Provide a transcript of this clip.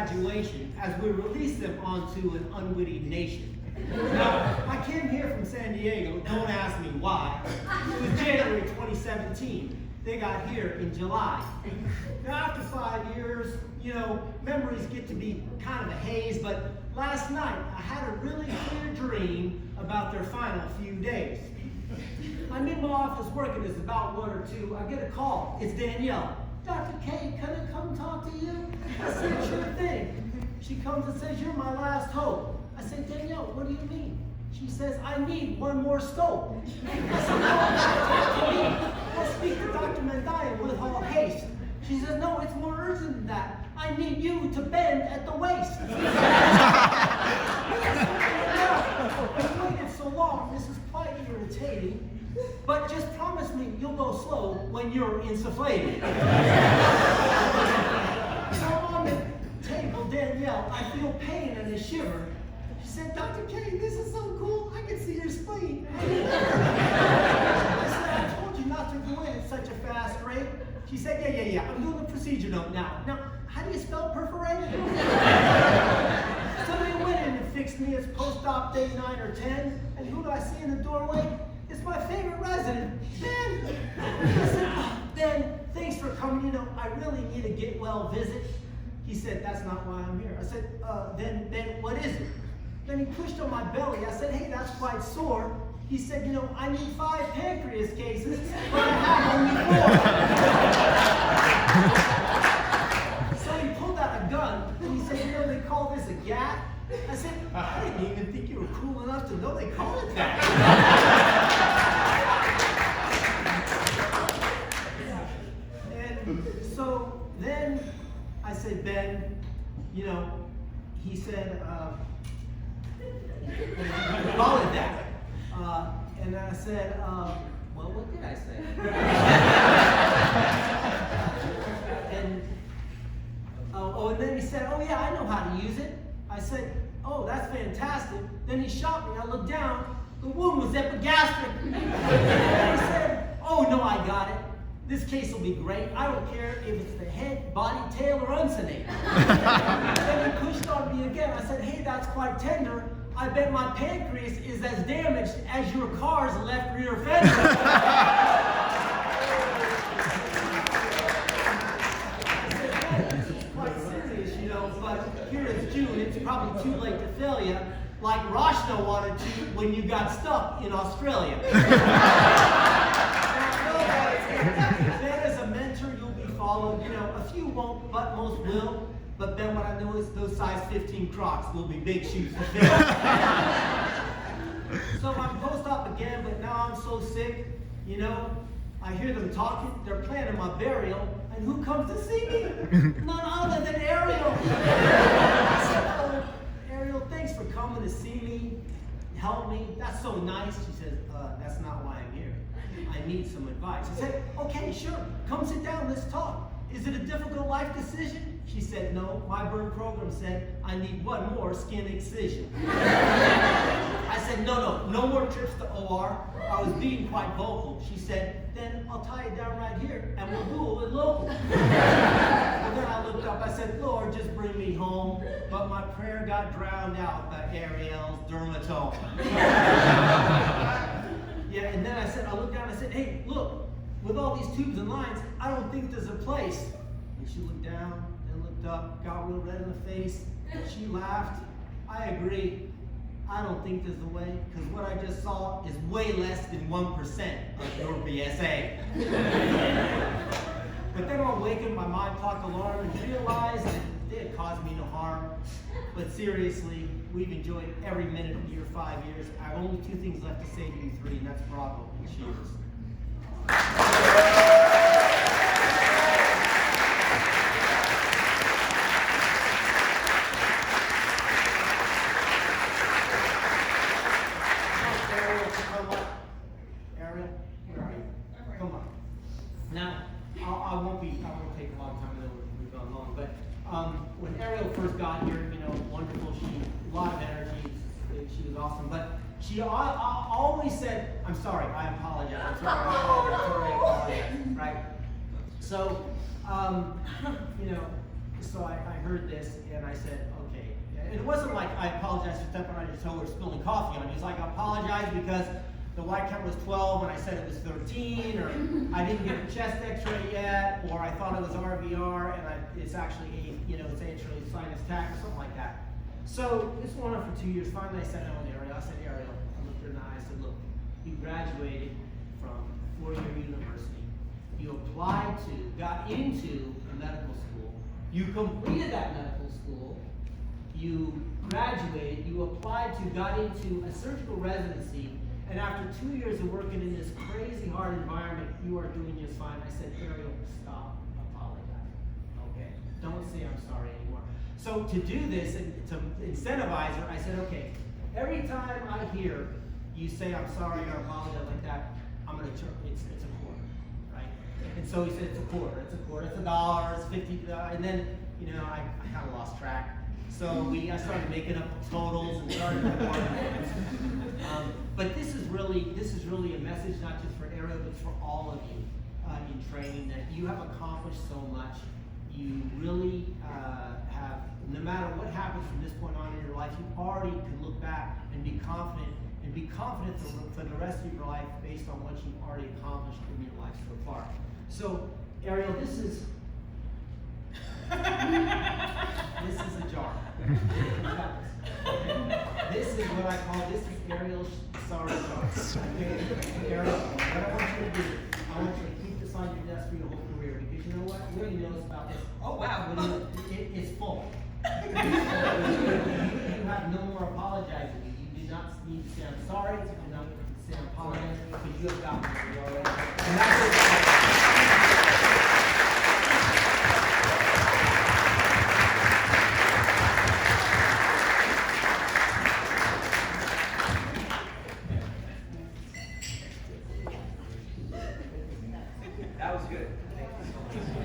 graduation as we release them onto an unwitting nation. Now, I came here from San Diego, don't ask me why. It was January 2017. They got here in July. Now, after 5 years, you know, memories get to be kind of a haze, but last night I had a really clear dream about their final few days. I'm in my office working, it's about 1 or 2. I get a call, it's Danielle. Dr. K, can I come talk to you? I said, sure thing. She comes and says, you're my last hope. I said, Danielle, what do you mean? She says, I need 1 more scope. I said, no, talk to me. I'll speak to Dr. Mendiah with all haste. She says, no, it's more urgent than that. I need you to bend at the waist. I've waited so long, this is quite irritating. But just promise me you'll go slow when you're insufflating. So on the table, Danielle, I feel pain and a shiver. She said, Dr. K, this is so cool. I can see your spleen. I said, I told you not to go in at such a fast rate. She said, yeah. I'm doing the procedure note now. Now, how do you spell perforated? So they went in and fixed me. It's post-op day 9 or 10. And who do I see in the doorway? It's my favorite resident, Ben. I said, oh, Ben, thanks for coming. You know, I really need a get well visit. He said, that's not why I'm here. I said, then what is it? Then he pushed on my belly. I said, hey, that's quite sore. He said, you know, I need 5 pancreas cases, but I have only 4. So he pulled out a gun, and he said, you know, they call this a gat? I said, I didn't even think you were cool enough to know they call it that. And so then I said, Ben, you know, he said, call it that. And I said, well, what did I say? And then he said, oh yeah, I know how to use it. I said, oh, that's fantastic. Then he shot me. I looked down. The wound was epigastric. And he said, oh no, I got it. This case will be great. I don't care if it's the head, body, tail, or uncinate. Then he pushed on me again. I said, hey, that's quite tender. I bet my pancreas is as damaged as your car's left rear fender. I said, hey, this is quite serious, you know, but here it's June. It's probably too late to fail you, like Rashna wanted to when you got stuck in Australia. Then as a mentor, you'll be followed. You know, a few won't, but most will. But then what I know is those size 15 Crocs will be big shoes to fill. So I'm post-op again, but now I'm so sick, you know, I hear them talking, they're planning my burial, and who comes to see me? None other than Ariel. I said, oh, Ariel, thanks for coming to see me, help me, that's so nice. She says, that's not why I'm here. I need some advice. I said, okay, sure, come sit down, let's talk. Is it a difficult life decision? She said, no, my burn program said I need 1 more skin excision. I said, no more trips to OR. I was being quite vocal. She said, then I'll tie it down right here and we'll do it local. And then I looked up, I said, Lord, just bring me home. But my prayer got drowned out by Ariel's dermatome. Yeah, and then I looked down, I said, hey, look, with all these tubes and lines, I don't think there's a place. And she looked down, then looked up, got real red in the face. She laughed. I agree. I don't think there's a way, because what I just saw is way less than 1% of your BSA. But then I'll awaken my mind clock alarm and realize that they had caused me no harm. But seriously, we've enjoyed every minute of your 5 years. I have only 2 things left to say to you 3, and that's bravo and cheers. Ariel, where are you? Come on. Now, I won't take a long time. I know we've gone long, but when Ariel first got here, you know, wonderful. A lot of energy. She was awesome, but she always said, I'm sorry, I apologize. I'm sorry, I apologize, right? So, you know, so I heard this and I said, okay. And it wasn't like I apologize for stepping on your toe or spilling coffee on you. It was like I apologize because the white count was 12 and I said it was 13, or I didn't get a chest x-ray yet, or I thought it was RVR and it's actually it's actually sinus tach or something like that. So this went on for 2 years. Finally I sat down with Ariel. I said, Ariel, I looked her in the eye. I said, look, you graduated from a 4-year university. You applied to, got into a medical school. You completed that medical school. You graduated. You applied to, got into a surgical residency. And after 2 years of working in this crazy hard environment, you are doing just fine. I said, Ariel, stop apologizing. Okay? Don't say I'm sorry anymore. So to do this and to incentivize her, I said, okay, every time I hear you say I'm sorry or apologize like that, I'm gonna charge. It's a quarter, right? And so he said it's a quarter, it's $1, it's 50, and then I kind of lost track. So I started making up totals and started but this is really a message not just for Ariel, but for all of you in training, that you have accomplished so much. You really have, no matter what happens from this point on in your life, you already can look back and be confident for the rest of your life based on what you've already accomplished in your life so far. So, Ariel, this is a jar. This is what I call, this is Ariel's sorry jar. Okay? Ariel, what I want you to do, I want you to keep this on your desk for your whole career, because you know what? Nobody knows about this. Oh wow, it's full. You have no more apologizing. You do not need to say I'm sorry. You do not need to say I'm apologizing, because you have gotten it already. And that's it. That was good. Thank you so much.